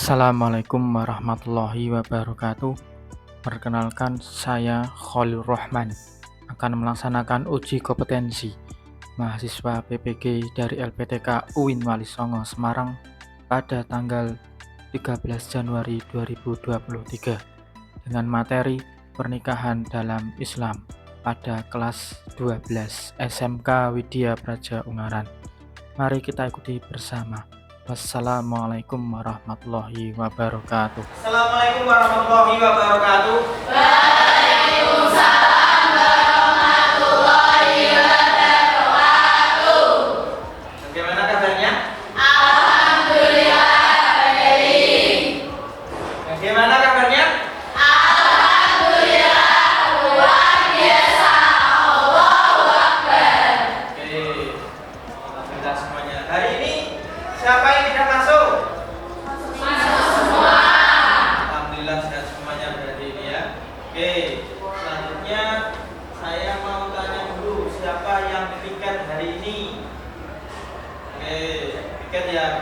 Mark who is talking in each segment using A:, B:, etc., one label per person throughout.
A: Assalamualaikum warahmatullahi wabarakatuh. Perkenalkan, saya Khalil Rahman akan melaksanakan uji kompetensi mahasiswa PPG dari LPTK UIN Wali Songo Semarang pada tanggal 13 Januari 2023 dengan materi pernikahan dalam Islam pada kelas 12 SMK Widya Praja Ungaran. Mari kita ikuti bersama. Wassalamualaikum warahmatullahi wabarakatuh.
B: Assalamualaikum warahmatullahi wabarakatuh.
C: Waalaikumsalam warahmatullahi wabarakatuh.
B: Bagaimana kabarnya?
C: Alhamdulillah baik.
B: Bagaimana kabarnya?
C: Alhamdulillah luar biasa. Allahu Akbar.
B: Oke, alhamdulillah semuanya. Hari ini siapa yang tidak masuk?
C: Masuk semua.
B: Alhamdulillah sehat semuanya berarti ini ya. Oke, selanjutnya saya mau tanya dulu siapa yang piket hari ini? Oke, piket ya.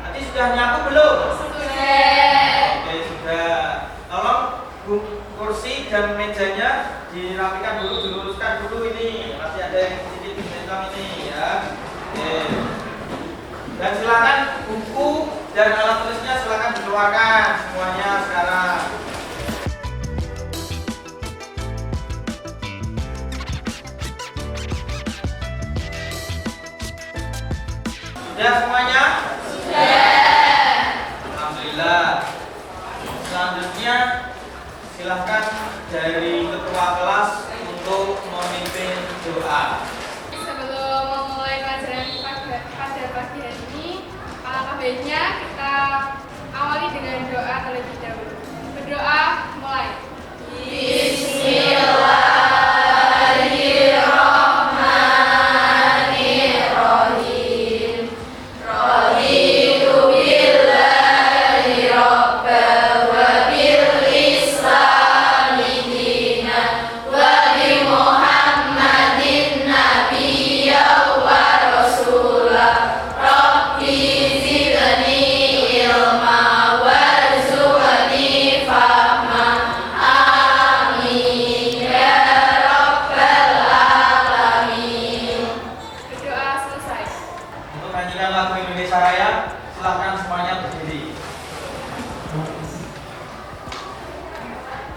B: Nanti sudah nyapu belum? Oke, sudah. Tolong kursi dan mejanya dirapikan dulu, diluruskan dulu ini. Masih ada yang sedikit bentang ini ya. Oke. Dan silakan buku dan alat tulisnya silakan dikeluarkan semuanya sekarang. Sudah semuanya? Alhamdulillah. Selanjutnya silahkan dari ketua kelas untuk memimpin doa.
D: Sebelum memulai pelajaran pada pagi hari ini, alangkah baiknya kita awali dengan doa terlebih dahulu. Berdoa, mulai.
C: Bismillahirrahmanirrahim. Raditu billahi rabban wa bil islami dinan wa bi Muhammadin nabiyyan wa rasulah. Rabbi zidni ilma warzuqni fahma. Amin ya rabbal alamin.
D: Berdoa selesai.
B: Untuk nyanyikan lagu Indonesia Raya, silahkan semuanya berdiri.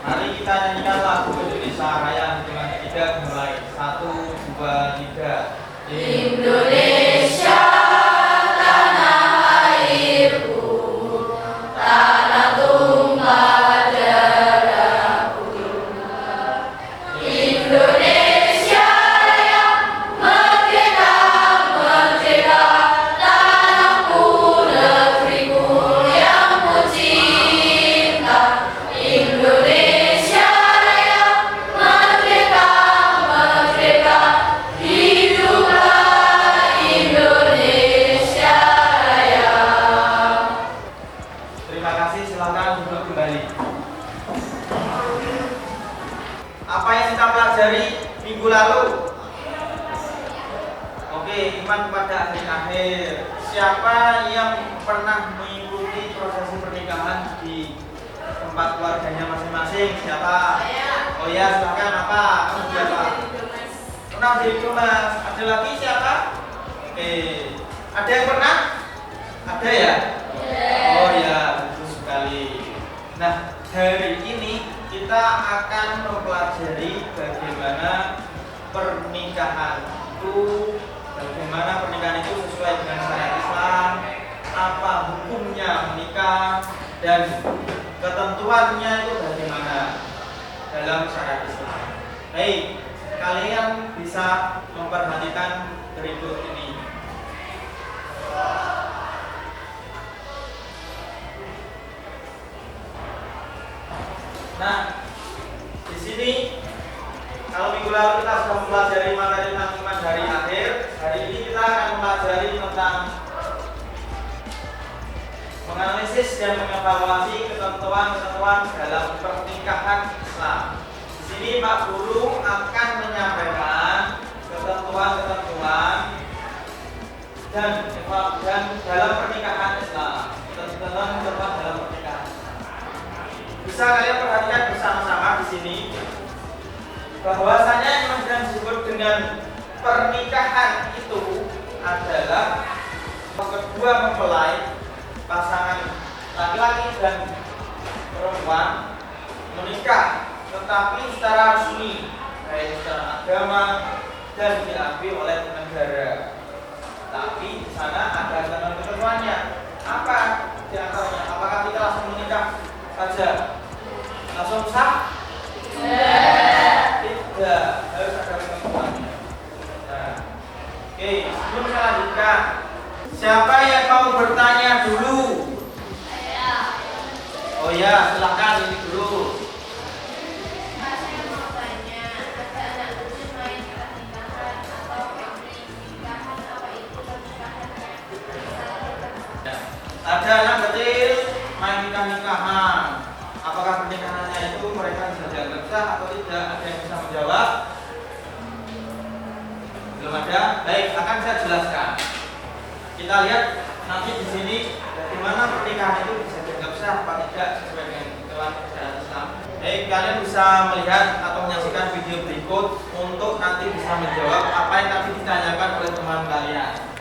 B: Mari kita nyanyikan lagu Indonesia Raya dengan ketiga mulai 1, 2, 3.
C: Indonesia tanah airku, tanah tumpah darahku. Indonesia yang merdeka, merdeka, tanahku, negeriku yang ku cinta. Indonesia yang merdeka, merdeka, hiduplah Indonesia Raya.
B: Terima kasih, silakan duduk kembali. Apa yang kita pelajari minggu lalu? Oke, iman pada akhir-akhir. Siapa yang pernah mengikuti prosesi pernikahan di tempat keluarganya masing-masing? Siapa? Oh ya, silakan. Apa? Kamu siapa? Pernah jadi Thomas. Ada lagi siapa? Oke. Ada yang pernah? Ada ya? Oh ya, betul sekali. Nah, hari ini kita akan mempelajari bagaimana pernikahan itu sesuai dengan syariat Islam, apa hukumnya menikah, dan ketentuannya itu bagaimana dalam syariat Islam. Baik, kalian bisa memperhatikan berikut ini. Nah, di sini kalau minggu lalu kita sudah mempelajari materi tentang iman dari akhir. Hari ini kita akan mempelajari tentang menganalisis dan mengevaluasi ketentuan-ketentuan dalam pernikahan Islam. Di sini Pak Guru akan menyampaikan ketentuan-ketentuan dan dalam pernikahan Islam, ketentuan dalam bahwasanya yang disebut dengan pernikahan itu adalah kedua mempelai pasangan laki-laki dan perempuan menikah, tetapi secara resmi, baik secara agama dan diakui oleh negara. Tapi di sana ada ketentuannya. Apa di antaranya? Apakah kita langsung menikah saja langsung sah? Tidak, harus ada ketentuannya. Nah, oke, sebelum saya lanjutkan, siapa yang mau bertanya dulu? Oh ya, silakan ini dulu.
C: Saya mau tanya, ada anak kecil main pernikahan atau family pernikahan, apa itu pernikahannya?
B: Ada anak kecil main nikah-nikahan. Apakah pernikahannya itu mereka bisa dianggap sah atau tidak? Ada yang bisa menjawab? Belum ada? Baik, akan saya jelaskan. Kita lihat nanti di sini bagaimana pernikahan itu bisa dianggap sah apa tidak sesuai dengan ketentuan syariat Islam. Baik, kalian bisa melihat atau menyaksikan video berikut untuk nanti bisa menjawab apa yang tadi ditanyakan oleh teman kalian.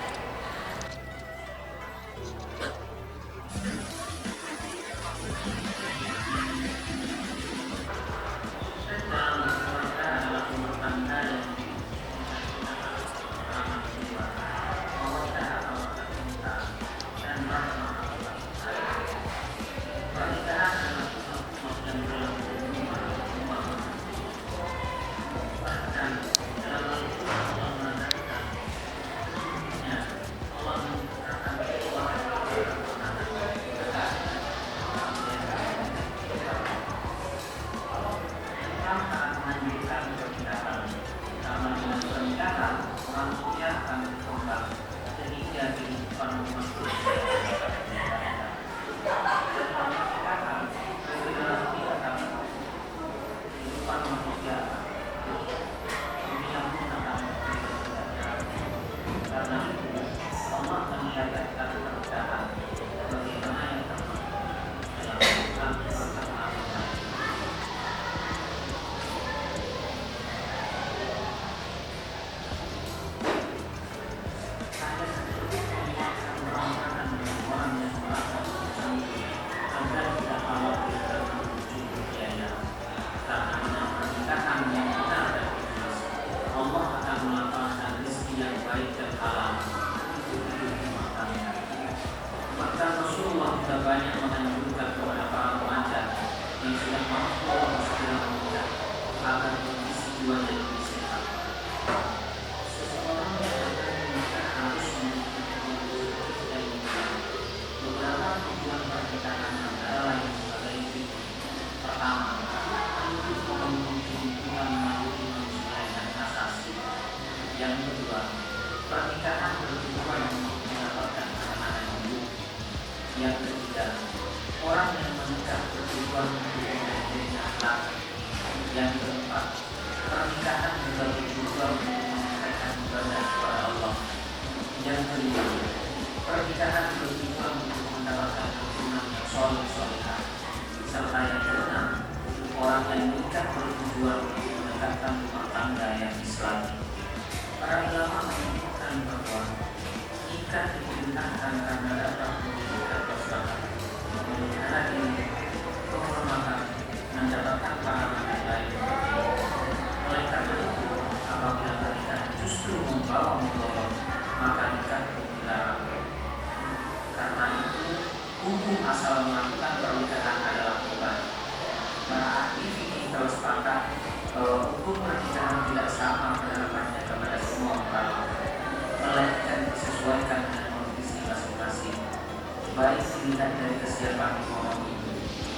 E: Baik dilihat dari kesiapan ekonomi,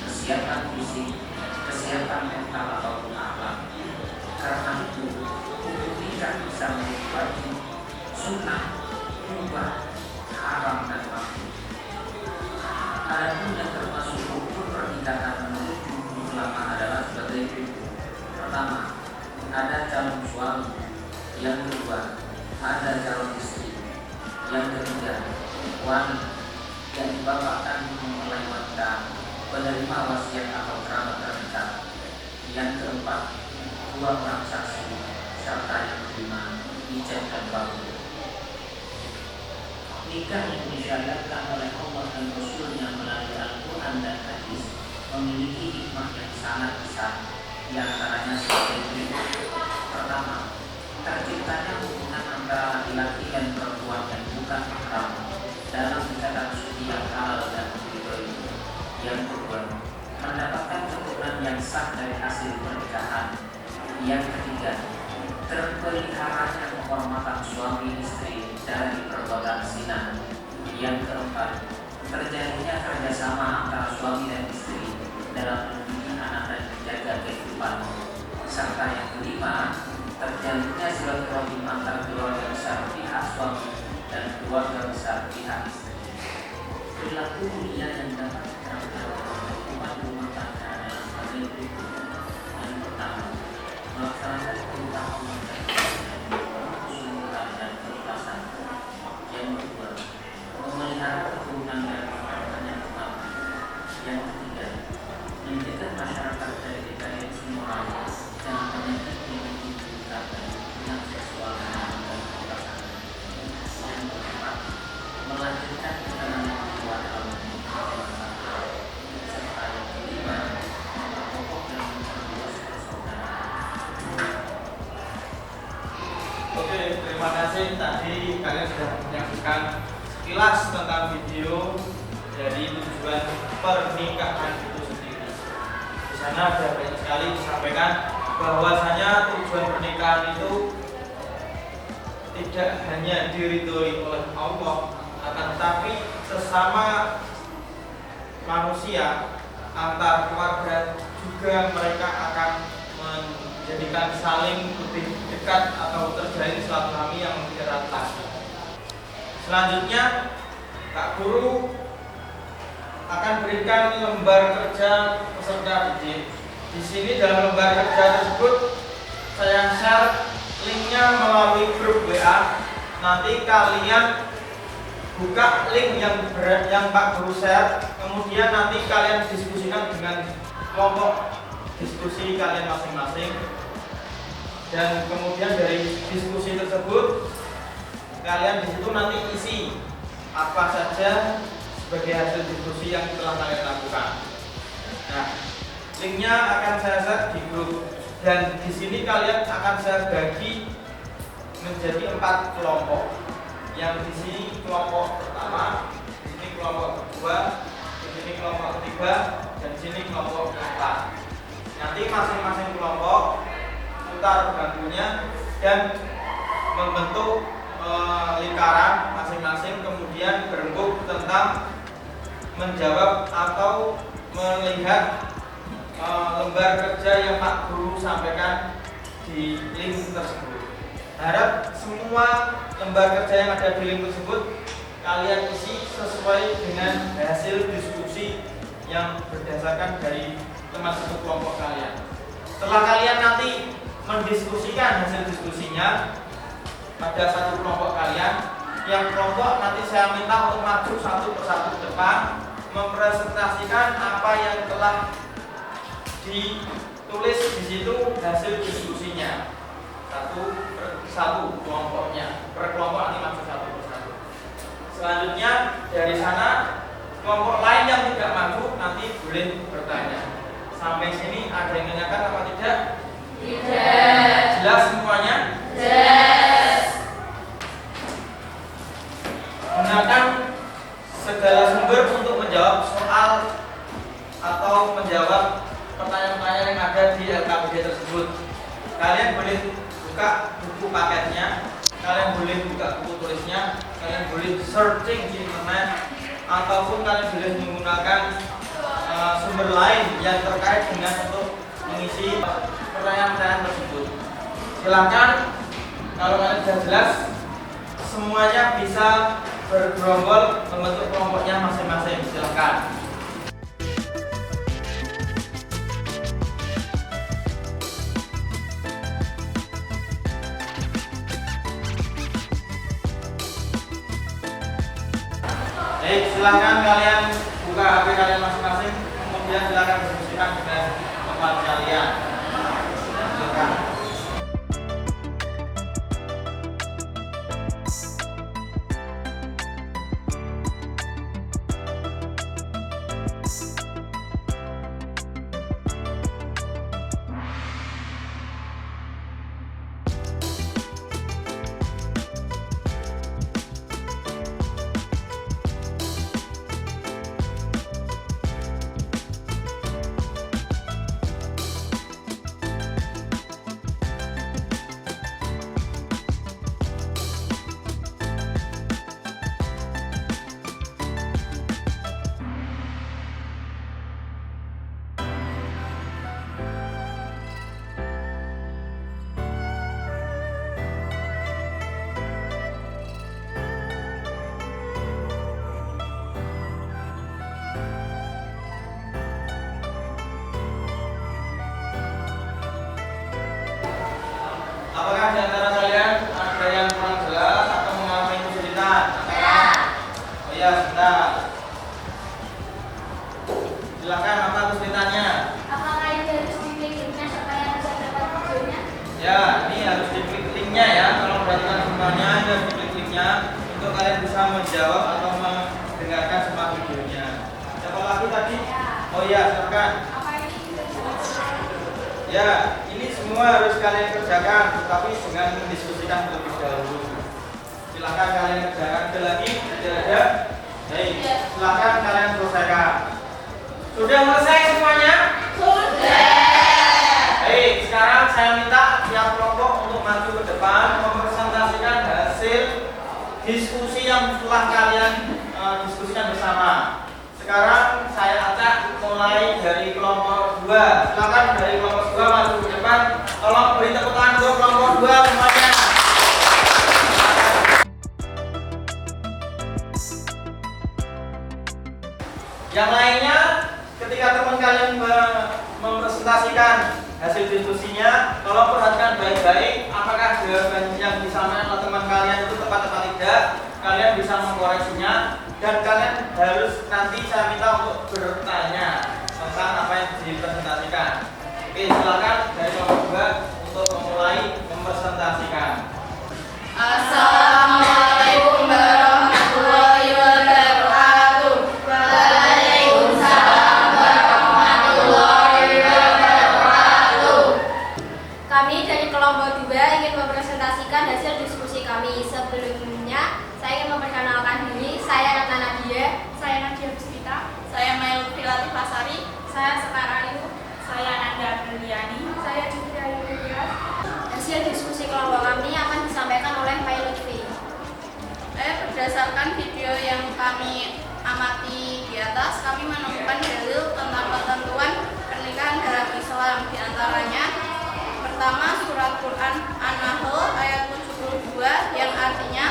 E: kesiapan fisik, kesiapan mental ataupun akhlak. Karena itu, hukum nikah bisa menjadi wajib, sunnah, mubah, haram dan makruh. Adapun yang termasuk hukum pernikahan menurut jumhur ulama adalah sebagai berikut. Pertama, ada calon suami. Yang kedua, ada calon istri. Yang ketiga, wanita yang bapak kandung oleh wanita penerima wasiat atau kerabat terdekat. Yang keempat, 2 orang saksi, serta yang kelima ijab dan kabul. Nikah yang disyariatkan oleh Allah dan Rasul-Nya melalui Al-Quran dan Hadis memiliki hikmah yang sangat besar. Di antaranya sebagai berikut. Pertama, terciptanya hubungan antara laki-laki dan perempuan yang bukan mahram dalam ikatan suci yang halal dan ridhoi. Yang kedua, mendapatkan keturunan yang sah dari hasil pernikahan. Yang ketiga, terpeliharanya kehormatan suami istri dari perbuatan zina. Yang keempat, terjadinya kerjasama antara suami dan istri dalam mendidik anak dan menjaga kehidupan. Serta yang kelima, terjadinya silaturahim antara keluarga besar pihak suami dan keluarga besar pihak istri. Perilaku mulia yang dapat diterapkan rumah tangga dalam hal ini. Yang pertama, melaksanakan perintah Allah dan keikhlasan. Yang kedua, memelihara keturunan dan keturunan yang utama. Yang ketiga, menjaga masyarakat dari dekadasi moral dan penyakit yang ditimbulkan dari hubungan seksual dan keikhlasan. Yang keempat, melanjutkan keterangan kuat Allah serta yang kelima, memperkokoh dan memperluas persaudaraan.
B: Oke, terima kasih. Tadi kalian sudah menyaksikan sekilas tentang video dari tujuan pernikahan itu sendiri. Di sana ada banyak sekali disampaikan bahwasanya tujuan pernikahan itu tidak hanya diridhoi oleh Allah, akan tetapi sesama manusia antar keluarga juga mereka akan menjadikan saling lebih dekat atau terjalin silaturahmi yang lebih erat lagi. Selanjutnya, Kak Guru akan berikan lembar kerja peserta didik. Di sini dalam lembar kerja tersebut saya share linknya melalui grup WA. Nanti kalian buka link yang Pak Guru share, kemudian nanti kalian diskusikan dengan kelompok diskusi kalian masing-masing, dan kemudian dari diskusi tersebut kalian di situ nanti isi apa saja sebagai hasil diskusi yang telah kalian lakukan. Nah, linknya akan saya share di grup, dan di sini kalian akan saya bagi menjadi 4 kelompok. Yang di sini kelompok pertama, di sini kelompok kedua, di sini kelompok ketiga, dan di sini kelompok keempat. Nanti masing-masing kelompok putar bangkunya dan membentuk lingkaran masing-masing, kemudian berembuk tentang menjawab atau melihat lembar kerja yang Pak Guru sampaikan di link tersebut. Harap semua lembar kerja yang ada di link tersebut kalian isi sesuai dengan hasil diskusi yang berdasarkan dari teman satu kelompok kalian. Setelah kalian nanti mendiskusikan hasil diskusinya pada satu kelompok kalian, yang kelompok nanti saya minta untuk maju satu persatu ke depan mempresentasikan apa yang telah ditulis di situ hasil diskusinya. Satu kelompoknya, per kelompok nanti maju satu persatu. Selanjutnya dari sana kelompok lain yang tidak maju nanti boleh bertanya. Sampai sini ada yang menanyakan apa tidak?
C: Tidak.
B: Jelas semuanya?
C: Yes.
B: Gunakan segala sumber untuk menjawab soal atau menjawab pertanyaan-pertanyaan yang ada di LKPD tersebut. Kalian boleh buka buku paketnya, kalian boleh buka buku tulisnya, kalian boleh searching di internet, ataupun kalian boleh menggunakan sumber lain yang terkait dengan untuk mengisi pertanyaan-pertanyaan tersebut. Silakan, kalau kalian sudah jelas, semuanya bisa bergerombol membentuk kelompoknya masing-masing. Silakan. Baik, silakan kalian buka HP kalian masing-masing, kemudian silakan diskusikan dengan teman kalian. Silakan. kalian bisa menjawab atau mendengarkan semua videonya. Siapa lagi tadi? Oh iya, silakan. Ya, ini semua harus kalian kerjakan, tetapi dengan mendiskusikan terlebih dahulu. Silakan kalian kerjakan. Ada lagi? Tidak ada? Baik, silakan kalian selesaikan. Sudah selesai semuanya? Baik, sekarang saya minta tiap kelompok untuk maju ke depan mempresentasikan hasil diskusi yang telah kalian diskusikan bersama. Sekarang saya acak mulai dari kelompok 2. Silakan dari kelompok 2 maju ke depan. Tolong beri tepuk tangan untuk kelompok 2 semuanya. Yang lainnya, ketika teman kalian mempresentasikan hasil diskusinya, tolong perhatikan baik-baik apakah jawaban yang disampaikan oleh teman kalian itu tepat atau tidak. Kalian bisa mengkoreksinya dan kalian harus nanti saya minta untuk bertanya tentang apa yang dipresentasikan. Oke, silakan dari kelompok 2 untuk memulai mempresentasikan.
C: Assalamualaikum warahmatullahi wabarakatuh. Waalaikumsalam warahmatullahi wabarakatuh. Kami dari kelompok 2 ingin mempresentasikan hasil diskusi kami. Sebelumnya, saya ingin memperkenalkan diri. Saya Ratna Nadia.
D: Saya Nadia Puspita.
C: Saya Mail Filati Pasari.
D: Saya Sekar Ayu.
C: Saya Nanda Apriliani.
D: Saya Jupri Ayu Mulyas.
C: Hasil diskusi kelompok kami akan disampaikan oleh Pak Lutfi. Berdasarkan video yang kami amati di atas, kami menemukan dalil tentang ketentuan pernikahan dalam Islam. Di antaranya, pertama surat Quran An-Nahl ayat 72 yang artinya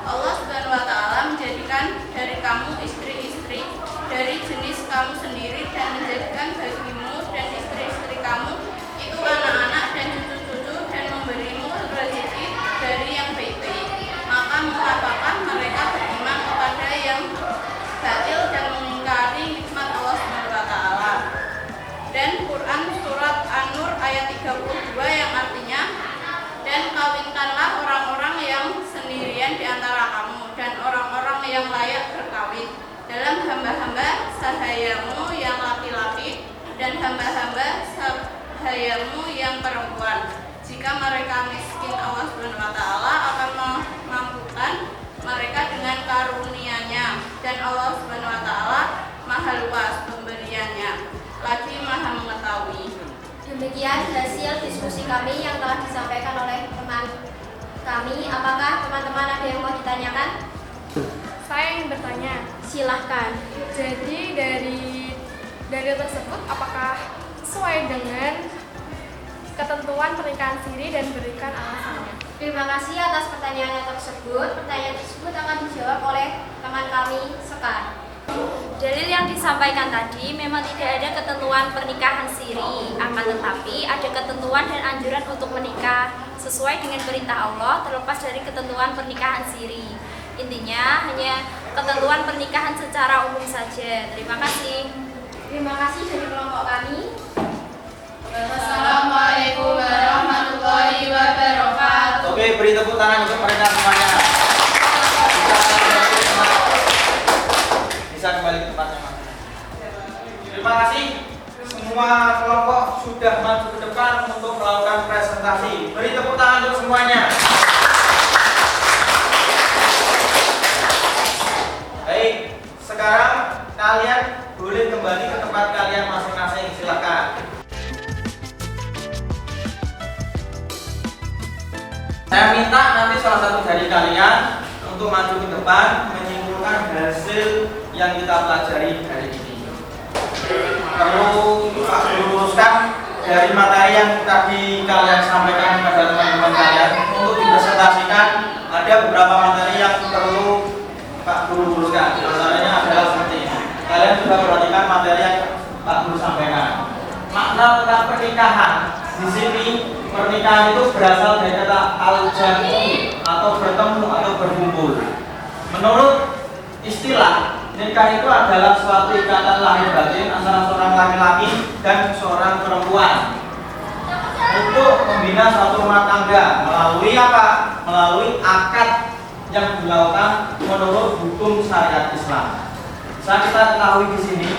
C: Allah Subhanahu wa taala menjadikan dari kamu istri-istri dari jenis kamu sendiri dan menjadikan bagimu dan istri-istri kamu itu anak-anak dan cucu-cucu dan memberimu rezeki dari yang baik-baik. Maka mengatakan mereka beriman kepada yang batil dan mengingkari nikmat Allah Subhanahu wa taala. Dan Quran surat An-Nur ayat 32 yang artinya dan kawinkanlah orang-orang yang sendirian di antara kamu dan orang-orang yang layak berkawin dalam hamba-hamba sahayamu yang laki-laki dan hamba-hamba sahayamu yang perempuan. Jika mereka miskin, Allah Subhanahu wa taala akan memampukan mereka dengan karunia-Nya dan Allah Subhanahu wa taala Maha luas pemberiannya, lagi Maha mengetahui. Demikian hasil diskusi kami yang telah disampaikan oleh teman kami. Apakah teman-teman ada yang mau ditanyakan?
D: Saya ingin bertanya.
C: Silahkan.
D: Jadi dari tersebut apakah sesuai dengan ketentuan pernikahan siri dan berikan alasannya?
C: Terima kasih atas pertanyaannya tersebut. Pertanyaan tersebut akan dijawab oleh teman kami Sekar. Dalil yang disampaikan tadi memang tidak ada ketentuan pernikahan siri, akan tetapi ada ketentuan dan anjuran untuk menikah sesuai dengan perintah Allah terlepas dari ketentuan pernikahan siri. Intinya hanya ketentuan pernikahan secara umum saja. Terima kasih. Terima kasih dari kelompok kami. Wassalamualaikum warahmatullahi wabarakatuh.
B: Oke, beri tepuk tangan untuk mereka semuanya. Bisa kembali ke tempatnya. Terima kasih. Semua kelompok sudah maju ke depan untuk melakukan presentasi. Beri tepuk tangan untuk semuanya. Baik, sekarang kalian boleh kembali ke tempat kalian masing-masing. Silakan. Saya minta nanti salah satu dari kalian untuk maju ke depan menyimpulkan hasil yang kita pelajari hari ini. Perlu Pak Guru luruskan dari materi yang tadi kalian sampaikan kepada teman-teman kalian untuk dipresentasikan. Ada beberapa materi yang perlu Pak Guru luruskan. Antaranya adalah seperti ini. Kalian sudah perhatikan materi yang Pak Guru sampaikan. Makna tentang pernikahan. Di sini pernikahan itu berasal dari kata al-jamu atau bertemu atau berkumpul. Menurut istilah, nikah itu adalah suatu ikatan lahir batin antara seorang laki-laki dan seorang perempuan untuk membina suatu rumah tangga melalui apa? Melalui akad yang dilakukan menurut hukum syariat Islam. Bisa kita ketahui di sini,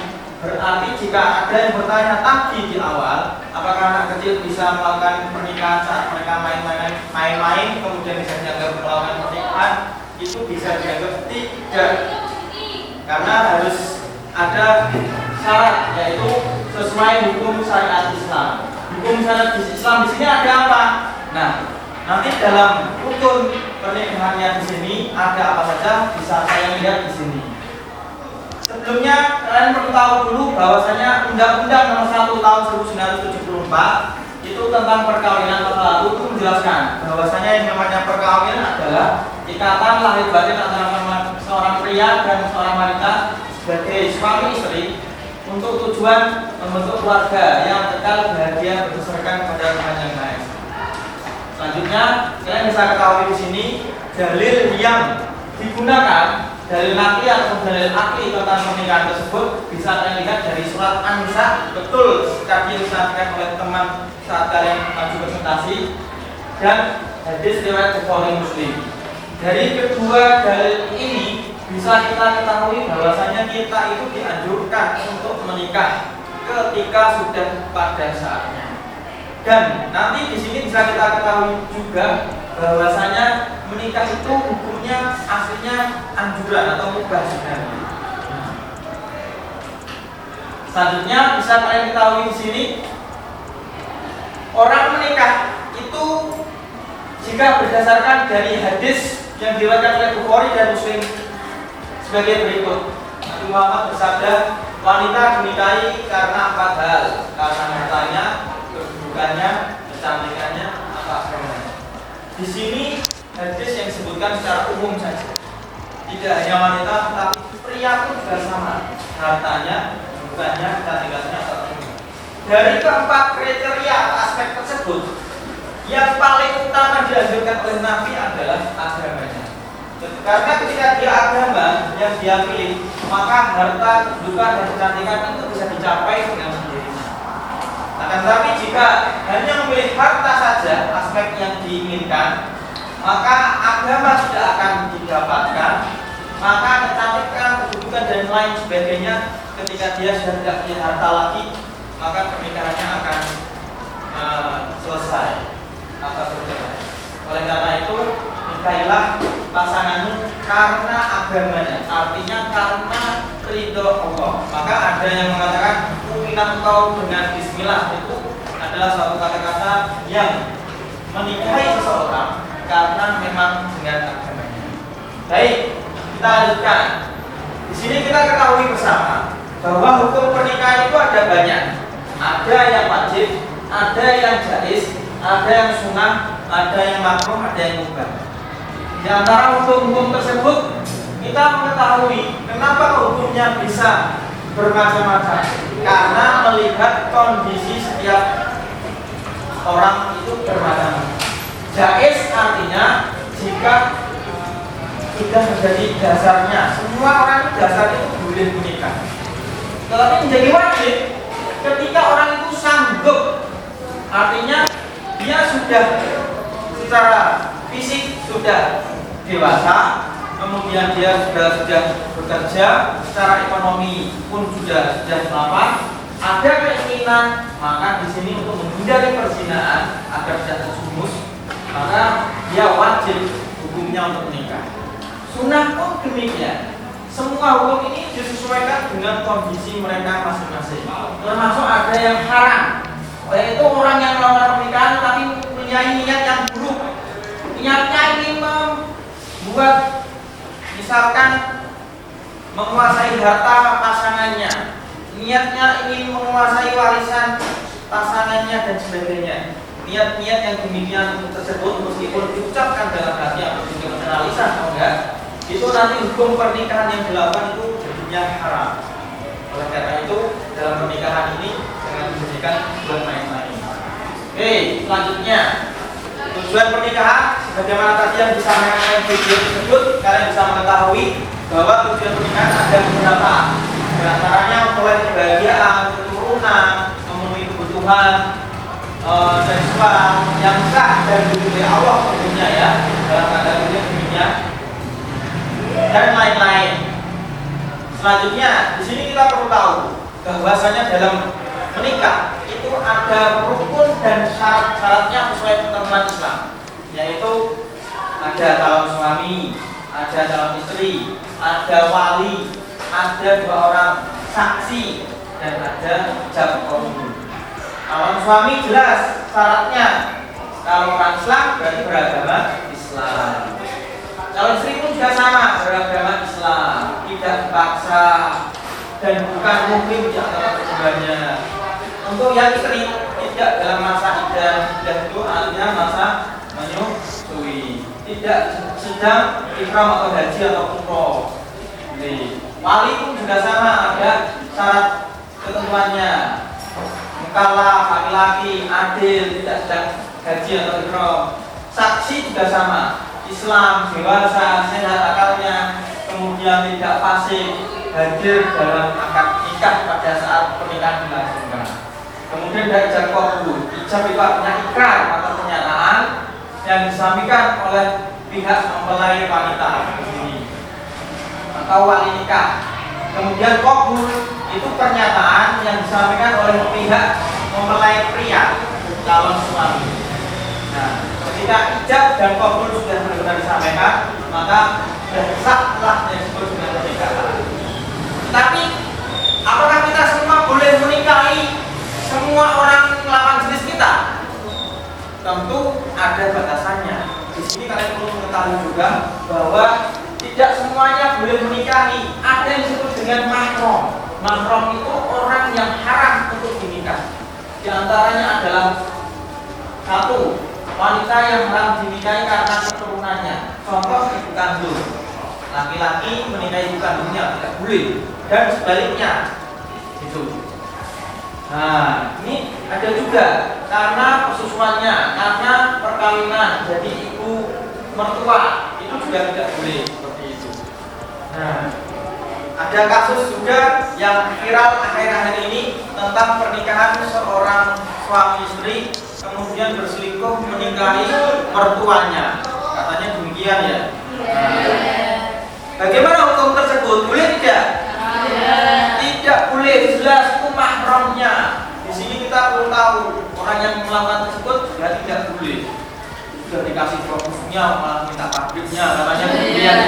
B: berarti jika ada yang bertanya tadi di awal, apakah anak kecil bisa melakukan pernikahan saat mereka main-main, kemudian bisa dianggap melakukan pernikahan, itu bisa dianggap tidak, karena harus ada syarat, yaitu sesuai hukum syariat Islam. Hukum syariat Islam di sini ada apa? Nah, nanti dalam rukun pernikahannya di sini ada apa saja, bisa saya lihat di sini. Sebelumnya kalian perlu tahu dulu bahwasanya Undang-Undang Nomor 1 Tahun 1974 itu tentang perkawinan masa lalu itu menjelaskan bahwasanya yang namanya perkawinan adalah ikatan lahir batin antara seorang pria dan seorang wanita sebagai suami istri untuk tujuan membentuk keluarga yang kekal bahagia berdasarkan kepada Tuhan Yang Maha Esa. Selanjutnya, kalian bisa ketahui di sini dalil yang digunakan, dalil nakli atau dalil akli tentang pernikahan tersebut bisa kalian lihat dari surat An-Nisa. Betul tadi yang disampaikan oleh teman saat kalian maju presentasi, dan hadis riwayat Bukhari Muslim. Dari kedua dalil ini bisa kita ketahui bahwasanya kita itu dianjurkan untuk menikah ketika sudah pada saatnya. Dan nanti di sini bisa kita ketahui juga bahwasanya menikah itu hukumnya aslinya anjuran atau mubah sebenarnya. Selanjutnya bisa kalian ketahui di sini, orang menikah itu jika berdasarkan dari hadis yang diriwayatkan oleh Bukhari dan Muslim sebagai berikut. Nabi Muhammad bersabda, wanita dinikahi karena 4 hal: karena hartanya, kedudukannya, kecantikannya, atau agamanya. Di sini hadis yang disebutkan secara umum saja. Tidak hanya wanita, tetapi pria pun juga sama. Hartanya, kedudukannya, kecantikannya, atau agamanya. Dari keempat kriteria atau aspek tersebut, yang paling utama dianjurkan oleh Nabi adalah agamanya. Karena ketika dia agama yang dia pilih, maka harta, kedudukan, dan kecantikan itu bisa dicapai dengan sendirinya. Akan tetapi jika hanya memilih harta saja aspek yang diinginkan, maka agama tidak akan didapatkan, maka kecantikan, kedudukan, dan lain sebagainya ketika dia sudah tidak punya harta lagi, maka pernikahannya akan selesai atau bercerai. Oleh karena itu, nikahilah pasanganmu karena agamanya, artinya karena ridho Allah. Maka ada yang mengatakan mu'minan kau dengan bismillah, itu adalah suatu kata-kata yang menikahi seseorang karena memang dengan agamanya. Baik, kita lanjutkan. Di sini kita ketahui bersama bahwa hukum pernikahan itu ada banyak. Ada yang wajib, ada yang jaiz, ada yang sunnah, ada yang makruh, ada yang mubah. Di antara hukum-hukum tersebut, kita mengetahui kenapa hukumnya bisa bermacam-macam. Karena melihat kondisi setiap orang itu bermacam-macam. Jaiz artinya jika sudah menjadi dasarnya, semua orang itu dasarnya itu boleh menikah. Tetapi menjadi wajib ketika orang itu sanggup, artinya dia sudah secara fisik sudah dewasa, kemudian dia sudah bekerja, secara ekonomi pun sudah mapan, ada keinginan, maka di sini untuk menghindari perzinahan agar tidak terjumus, maka dia wajib hukumnya untuk menikah. Sunnah pun demikian. Semua hukum ini disesuaikan dengan kondisi mereka masing-masing. Termasuk ada yang haram, yaitu orang yang melakukan pernikahan tapi punya niat yang buruk. Niatnya ingin membuat, misalkan menguasai harta pasangannya, niatnya ingin menguasai warisan pasangannya dan sebagainya. Niat-niat yang demikian tersebut meskipun diucapkan dalam hati atau juga secara lisan atau enggak, itu nanti hukum pernikahan yang dilakukan itu jadinya haram. Oleh karena itu dalam pernikahan ini jangan dijadikan tujuan main-main. Oke, selanjutnya tujuan pernikahan, sebagaimana tadi yang disampaikan oleh video tersebut, kalian bisa mengetahui bahwa tujuan pernikahan ada beberapa. Di antaranya memperoleh kebahagiaan, keturunan, memenuhi kebutuhan seksual yang sah dan diridhoi Allah tentunya ya, dalam keadaan demikian. Selanjutnya, di sini kita perlu tahu bahwasanya dalam menikah itu ada rukun dan syarat-syaratnya sesuai ketentuan Islam, yaitu ada calon suami, ada calon istri, ada wali, ada 2 orang saksi, dan ada ijab qabul. Calon suami jelas syaratnya, kalau orang Islam berarti beragama Islam. Calon istri pun juga sama, beragama Islam, tidak dipaksa dan bukan muhrim di antara keduanya. Untuk yang istri tidak dalam masa iddah itu artinya masa menyusui, tidak sedang ihram atau haji atau umroh. Wali pun juga sama, ada syarat ketentuannya. Mukallaf, laki-laki, adil, tidak sedang haji atau ihram. Saksi juga sama, Islam, dewasa, sehat akalnya, kemudian tidak fasik, hadir dalam akad nikah pada saat pernikahan dilangsungkan. Kemudian dari ijab qabul, ijab itu artinya ikrar atau pernyataan yang disampaikan oleh pihak mempelai wanita ini atau wali nikah. Kemudian qabul itu pernyataan yang disampaikan oleh pihak mempelai pria calon suami. Nah, ketika ijab dan qabul sudah benar-benar disampaikan, maka sudah sahlah yang disebut dengan pernikahan. Tapi apakah kita semua boleh menikahi semua orang lawan jenis kita? Tentu ada batasannya. Di sini kalian perlu mengetahui juga bahwa tidak semuanya boleh menikahi. Ada yang disebut dengan mahram. Mahram itu orang yang haram untuk dinikah. Di antaranya adalah 1. Wanita yang haram dinikahi karena keturunannya. Contoh ibu kandung. Laki-laki menikahi ibu kandungnya tidak boleh. Dan sebaliknya. Itu. Nah, ini ada juga karena persusuannya, karena perkawinan, jadi ibu mertua itu juga tidak boleh seperti itu. Nah, ada kasus juga yang viral akhir-akhir ini tentang pernikahan seorang suami istri kemudian berselingkuh menikahi mertuanya, katanya demikian ya. Nah, bagaimana hukum tersebut? Boleh tidak? Tidak boleh, jelas itu mahramnya. Di sini kita perlu tahu orang yang melakukan tersebut berarti tidak boleh. Sudah dikasih proposnya malah minta pabriknya, namanya kemudian.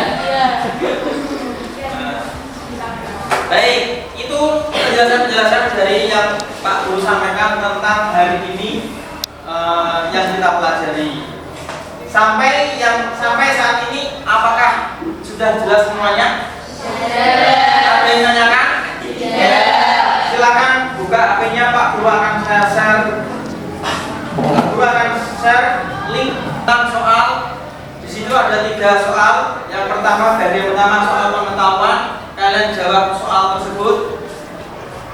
B: Baik, itu penjelasan-penjelasan dari yang Pak Guru sampaikan tentang hari ini yang kita pelajari. Sampai saat ini apakah sudah jelas semuanya? Ada yang nanyakan? Silakan buka HP-nya, Pak Guru akan saya share. Pak Guru akan share link tentang soal. Di situ ada 3 soal. Yang pertama, bagian pertama soal pengetahuan. Kalian jawab soal tersebut.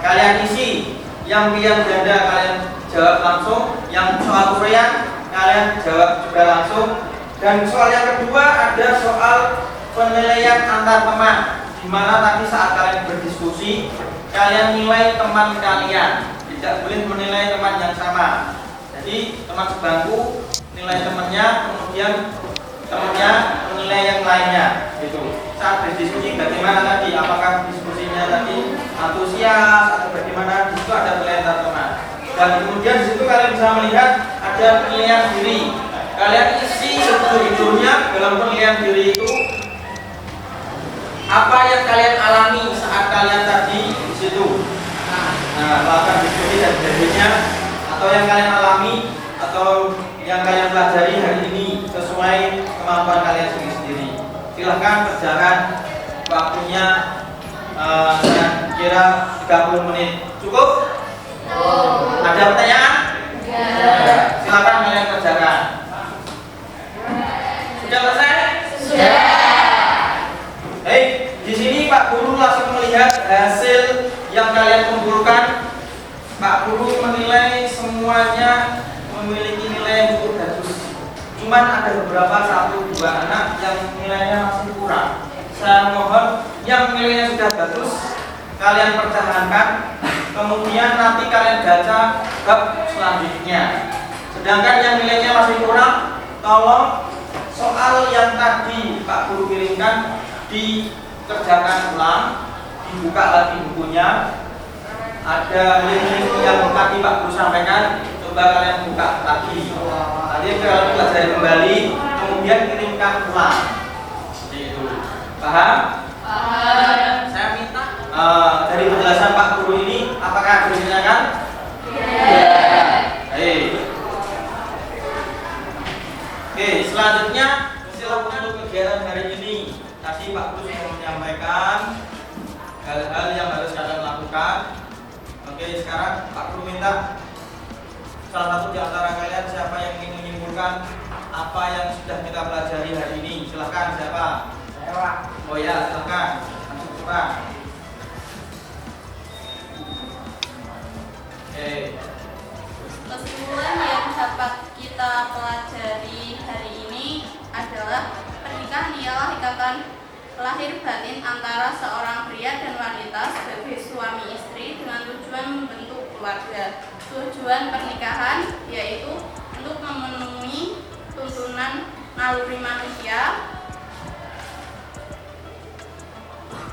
B: Kalian isi. Yang pilihan ganda kalian jawab langsung. Yang soal uraian kalian jawab juga langsung. Dan soal yang kedua ada soal penilaian antar teman, di mana tadi saat kalian berdiskusi kalian nilai teman kalian, tidak boleh menilai teman yang sama. Jadi teman sebangku nilai temannya, kemudian temannya menilai yang lainnya. Gitu. Saat berdiskusi bagaimana tadi, apakah diskusinya tadi antusias atau bagaimana, di situ ada penilaian teman. Dan kemudian di situ kalian bisa melihat ada penilaian diri. Kalian isi sejujurnya dalam penilaian diri itu apa yang kalian alami saat kalian tadi di situ. Nah, melakukan diskusi dan sebagainya, atau yang kalian alami atau yang kalian pelajari hari ini sesuai kemampuan kalian sendiri. Silahkan kerjakan waktunya. Saya kira 30 menit cukup. Ada pertanyaan? Silahkan kalian kerjakan. Sudah selesai? Sudah. Baik, di sini Pak Guru langsung melihat hasil yang kalian kumpulkan. Pak Guru menilai semuanya memiliki nilai yang cukup bagus. Cuman ada beberapa 1-2 anak yang nilainya masih kurang. Saya mohon yang nilainya sudah bagus kalian pertahankan. Kemudian nanti kalian baca bab selanjutnya. Sedangkan yang nilainya masih kurang, tolong soal yang tadi Pak Guru kirimkan dikerjakan ulang, dibuka lagi bukunya. Ada link-link yang tadi Pak Guru sampaikan, coba kalian buka lagi. Nanti kalian pelajari kembali, kemudian kirimkan ulang. Seperti itu. Paham?
D: Paham.
B: Saya minta dari penjelasan Pak Guru ini, apakah ada yang ditanyakan? Baik. Oke, selanjutnya silakan untuk kegiatan hari ini. Tadi Pak Guru sudah menyampaikan hal-hal yang harus kalian lakukan. Oke, sekarang Pak Guru minta salah satu di antara kalian siapa yang ingin menyimpulkan apa yang sudah kita pelajari hari ini. Silahkan, siapa? Saya, Pak. Oh ya, silahkan. Langsung, Pak. Oke.
C: Kesimpulan yang dapat kita pelajari hari ini adalah pernikahan ialah ikatan lahir batin antara seorang pria dan wanita sebagai suami istri dengan tujuan membentuk keluarga. Tujuan pernikahan yaitu untuk memenuhi tuntunan naluri manusia,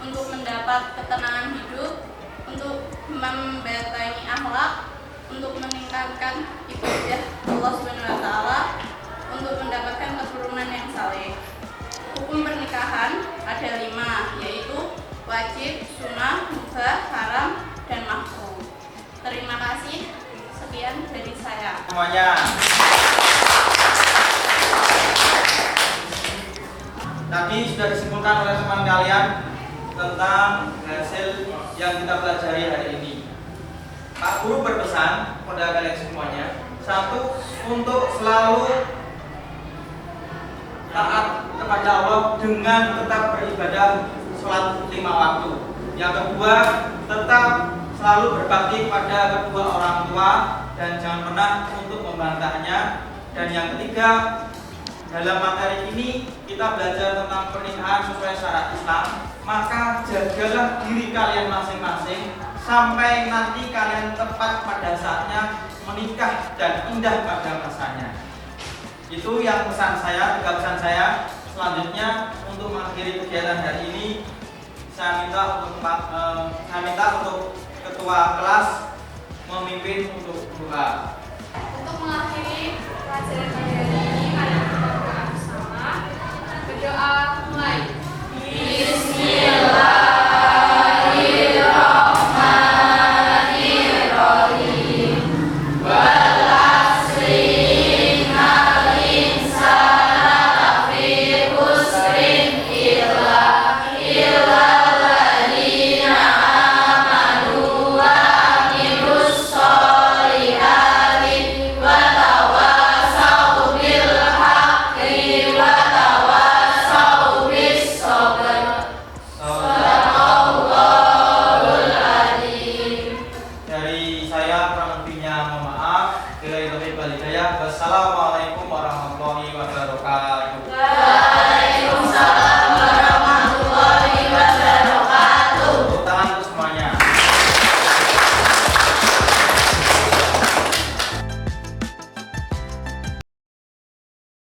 C: untuk mendapat ketenangan hidup, untuk membentengi akhlak, untuk meningkatkan ibadah Allah SWT, untuk mendapatkan keturunan yang saleh. Hukum pernikahan ada 5, yaitu wajib, sunnah, mubah, haram, dan makruh. Terima kasih. Sekian dari saya.
B: Semuanya. Tadi sudah disimpulkan oleh teman kalian tentang hasil yang kita pelajari hari ini. Pak Guru berpesan kepada kalian semuanya, satu, untuk selalu taat kepada Allah dengan tetap beribadah sholat 5 waktu. Yang kedua, tetap selalu berbakti pada kedua orang tua dan jangan pernah untuk membantahnya. Dan yang ketiga, dalam materi ini kita belajar tentang pernikahan sesuai syariat Islam. Maka jagalah diri kalian masing-masing sampai nanti kalian tepat pada saatnya menikah dan indah pada masanya. Itu yang pesan saya, 3 pesan saya. Selanjutnya untuk mengakhiri kegiatan hari ini, saya minta untuk ketua kelas memimpin untuk doa.
D: Untuk mengakhiri pelajaran hari ini,